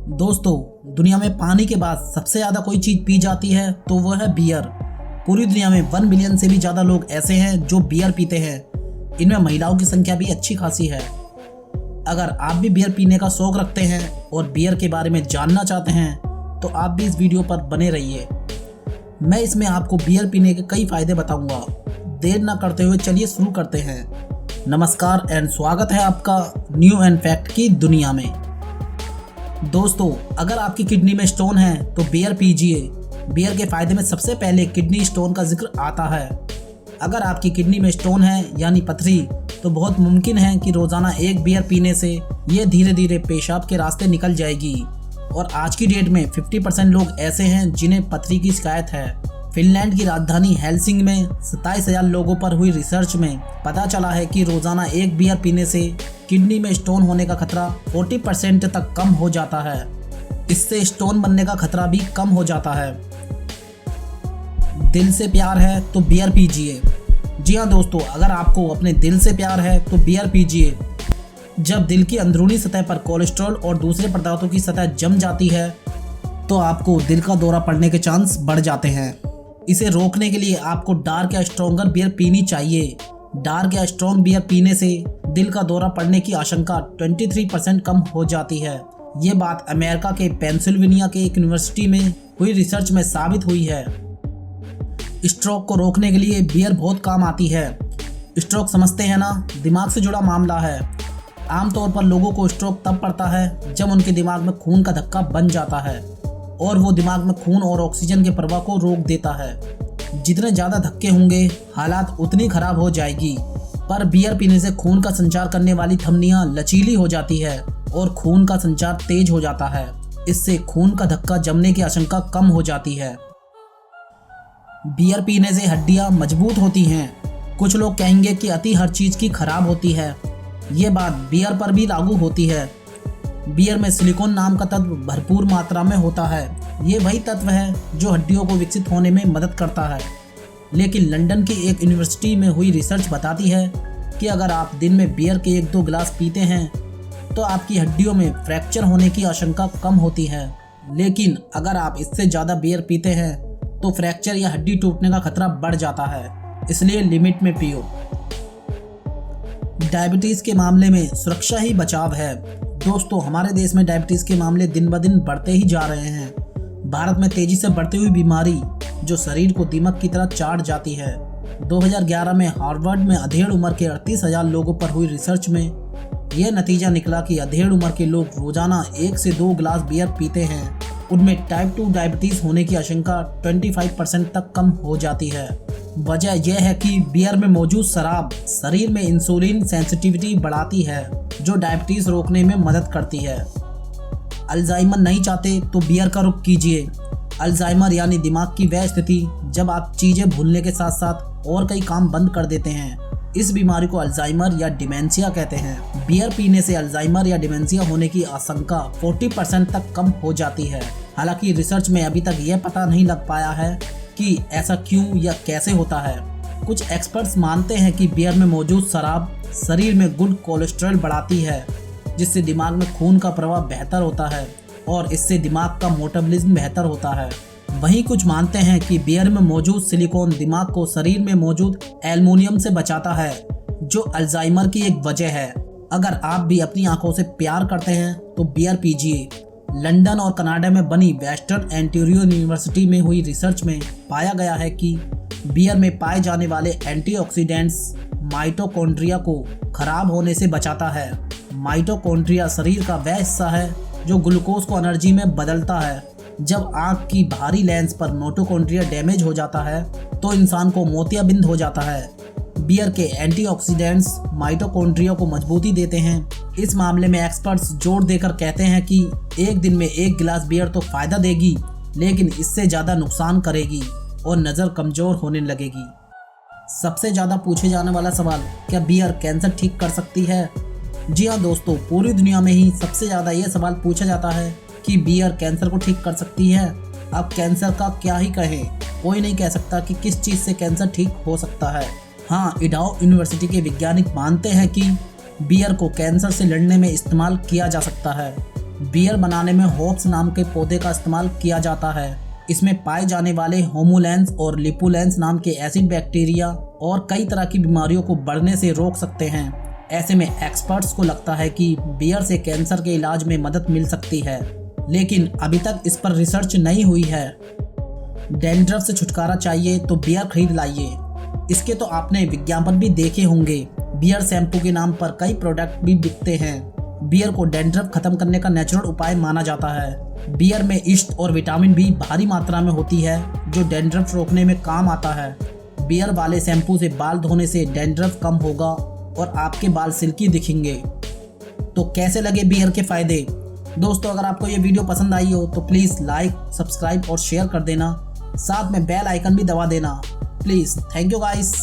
दोस्तों, दुनिया में पानी के बाद सबसे ज़्यादा कोई चीज़ पी जाती है तो वह है बियर। पूरी दुनिया में 1 बिलियन से भी ज़्यादा लोग ऐसे हैं जो बियर पीते हैं। इनमें महिलाओं की संख्या भी अच्छी खासी है। अगर आप भी बियर पीने का शौक रखते हैं और बियर के बारे में जानना चाहते हैं तो आप भी इस वीडियो पर बने रहिए। मैं इसमें आपको बियर पीने के कई फ़ायदे बताऊंगा। देर ना करते हुए चलिए शुरू करते हैं। नमस्कार एंड स्वागत है आपका न्यू एंड फैक्ट की दुनिया में। दोस्तों, अगर आपकी किडनी में स्टोन है तो बियर पीजिए। बियर के फायदे में सबसे पहले किडनी स्टोन का जिक्र आता है। अगर आपकी किडनी में स्टोन है यानी पथरी, तो बहुत मुमकिन है कि रोजाना एक बियर पीने से ये धीरे धीरे पेशाब के रास्ते निकल जाएगी। और आज की डेट में 50% लोग ऐसे हैं जिन्हें पथरी की शिकायत है। फिनलैंड की राजधानी हेलसिंकी में 27,000 लोगों पर हुई रिसर्च में पता चला है कि रोजाना एक बियर पीने से किडनी में स्टोन होने का खतरा 40% तक कम हो जाता है। इससे स्टोन बनने का खतरा भी कम हो जाता है। दिल से प्यार है तो बियर पीजिए। जी हाँ दोस्तों, अगर आपको अपने दिल से प्यार है तो बियर पीजिए। जब दिल की अंदरूनी सतह पर कोलेस्ट्रॉल और दूसरे पदार्थों की सतह जम जाती है तो आपको दिल का दौरा पड़ने के चांस बढ़ जाते हैं। इसे रोकने के लिए आपको डार्क या स्ट्रॉन्गर बियर पीनी चाहिए। डार्क या स्ट्रॉन्ग बियर पीने से दिल का दौरा पड़ने की आशंका 23% कम हो जाती है। ये बात अमेरिका के पेंसिल्वेनिया के एक यूनिवर्सिटी में हुई रिसर्च में साबित हुई है। स्ट्रोक को रोकने के लिए बियर बहुत काम आती है। स्ट्रोक समझते हैं ना, दिमाग से जुड़ा मामला है। आमतौर पर लोगों को स्ट्रोक तब पड़ता है जब उनके दिमाग में खून का धक्का बन जाता है और वो दिमाग में खून और ऑक्सीजन के प्रवाह को रोक देता है। जितने ज़्यादा धक्के होंगे हालात उतनी खराब हो जाएगी। पर बियर पीने से खून का संचार करने वाली धमनियाँ लचीली हो जाती है और खून का संचार तेज हो जाता है। इससे खून का धक्का जमने की आशंका कम हो जाती है। बियर पीने से हड्डियाँ मजबूत होती हैं। कुछ लोग कहेंगे कि अति हर चीज़ की खराब होती है। ये बात बियर पर भी लागू होती है। बियर में सिलिकॉन नाम का तत्व भरपूर मात्रा में होता है। ये वही तत्व है जो हड्डियों को विकसित होने में मदद करता है। लेकिन लंदन की एक यूनिवर्सिटी में हुई रिसर्च बताती है कि अगर आप दिन में बियर के 1-2 गिलास पीते हैं तो आपकी हड्डियों में फ्रैक्चर होने की आशंका कम होती है। लेकिन अगर आप इससे ज़्यादा बियर पीते हैं तो फ्रैक्चर या हड्डी टूटने का खतरा बढ़ जाता है। इसलिए लिमिट में पियो। डायबिटीज़ के मामले में सुरक्षा ही बचाव है। दोस्तों, हमारे देश में डायबिटीज़ के मामले दिन ब दिन बढ़ते ही जा रहे हैं। भारत में तेजी से बढ़ती हुई बीमारी जो शरीर को दीमक की तरह चाट जाती है। 2011 में हार्वर्ड में अधेड़ उम्र के 38,000 लोगों पर हुई रिसर्च में यह नतीजा निकला कि अधेड़ उम्र के लोग रोजाना 1 से 2 गिलास बियर पीते हैं। उनमें टाइप 2 डायबिटीज़ होने की आशंका 25% तक कम हो जाती है। वजह यह है कि बियर में मौजूद शराब शरीर में इंसुलिन सेंसिटिविटी बढ़ाती है जो डायबिटीज़ रोकने में मदद करती है। अल्जाइमर नहीं चाहते तो बियर का रुख कीजिए। अल्जाइमर यानी दिमाग की वह स्थिति जब आप चीज़ें भूलने के साथ साथ और कई काम बंद कर देते हैं। इस बीमारी को अल्जाइमर या डिमेंशिया कहते हैं। बियर पीने से अल्जाइमर या डिमेंशिया होने की आशंका 40% तक कम हो जाती है। हालांकि रिसर्च में अभी तक यह पता नहीं लग पाया है कि ऐसा क्यों या कैसे होता है। कुछ एक्सपर्ट्स मानते हैं कि बियर में मौजूद शराब शरीर में गुड कोलेस्ट्रॉल बढ़ाती है जिससे दिमाग में खून का प्रवाह बेहतर होता है और इससे दिमाग का मेटाबॉलिज्म बेहतर होता है। वहीं कुछ मानते हैं कि बियर में मौजूद सिलिकॉन दिमाग को शरीर में मौजूद एल्युमिनियम से बचाता है जो अल्जाइमर की एक वजह है। अगर आप भी अपनी आंखों से प्यार करते हैं तो बियर पीजिए। लंदन और कनाडा में बनी वेस्टर्न एंटीरियो यूनिवर्सिटी में हुई रिसर्च में पाया गया है कि बियर में पाए जाने वाले एंटीऑक्सीडेंट्स माइटोकॉन्ड्रिया को खराब होने से बचाता है। माइटोकॉन्ड्रिया शरीर का वह हिस्सा है जो ग्लूकोज को एनर्जी में बदलता है। जब आँख की बाहरी लेंस पर माइटोकॉन्ड्रिया डैमेज हो जाता है तो इंसान को मोतियाबिंद हो जाता है। बियर के एंटीऑक्सीडेंट्स माइटोकॉन्ड्रिया को मजबूती देते हैं। इस मामले में एक्सपर्ट्स जोर देकर कहते हैं कि एक दिन में 1 गिलास बियर तो फायदा देगी लेकिन इससे ज़्यादा नुकसान करेगी और नज़र कमज़ोर होने लगेगी। सबसे ज़्यादा पूछे जाने वाला सवाल, क्या बियर कैंसर ठीक कर सकती है? जी हाँ दोस्तों, पूरी दुनिया में ही सबसे ज़्यादा यह सवाल पूछा जाता है कि बियर कैंसर को ठीक कर सकती है। अब कैंसर का क्या ही कहें, कोई नहीं कह सकता कि किस चीज़ से कैंसर ठीक हो सकता है। हाँ, इडाहो यूनिवर्सिटी के वैज्ञानिक मानते हैं कि बियर को कैंसर से लड़ने में इस्तेमाल किया जा सकता है। बियर बनाने में होप्स नाम के पौधे का इस्तेमाल किया जाता है। इसमें पाए जाने वाले होमोलेंस और लिपुलेंस नाम के एसिड बैक्टीरिया और कई तरह की बीमारियों को बढ़ने से रोक सकते हैं। ऐसे में एक्सपर्ट्स को लगता है कि बियर से कैंसर के इलाज में मदद मिल सकती है, लेकिन अभी तक इस पर रिसर्च नहीं हुई है। डैंड्रफ से छुटकारा चाहिए तो बियर खरीद लाइए। इसके तो आपने विज्ञापन भी देखे होंगे। बियर शैम्पू के नाम पर कई प्रोडक्ट भी बिकते हैं। बियर को डैंड्रफ खत्म करने का नेचुरल उपाय माना जाता है। बियर में ईस्ट और विटामिन बी भारी मात्रा में होती है, जो डैंड्रफ रोकने में काम आता है। बियर वाले शैम्पू से बाल धोने से डैंड्रफ कम होगा और आपके बाल सिल्की दिखेंगे। तो कैसे लगे बियर के फायदे? दोस्तों, अगर आपको ये वीडियो पसंद आई हो तो प्लीज़ लाइक, सब्सक्राइब और शेयर कर देना। साथ में बेल आइकन भी दबा देना प्लीज़। Thank you guys.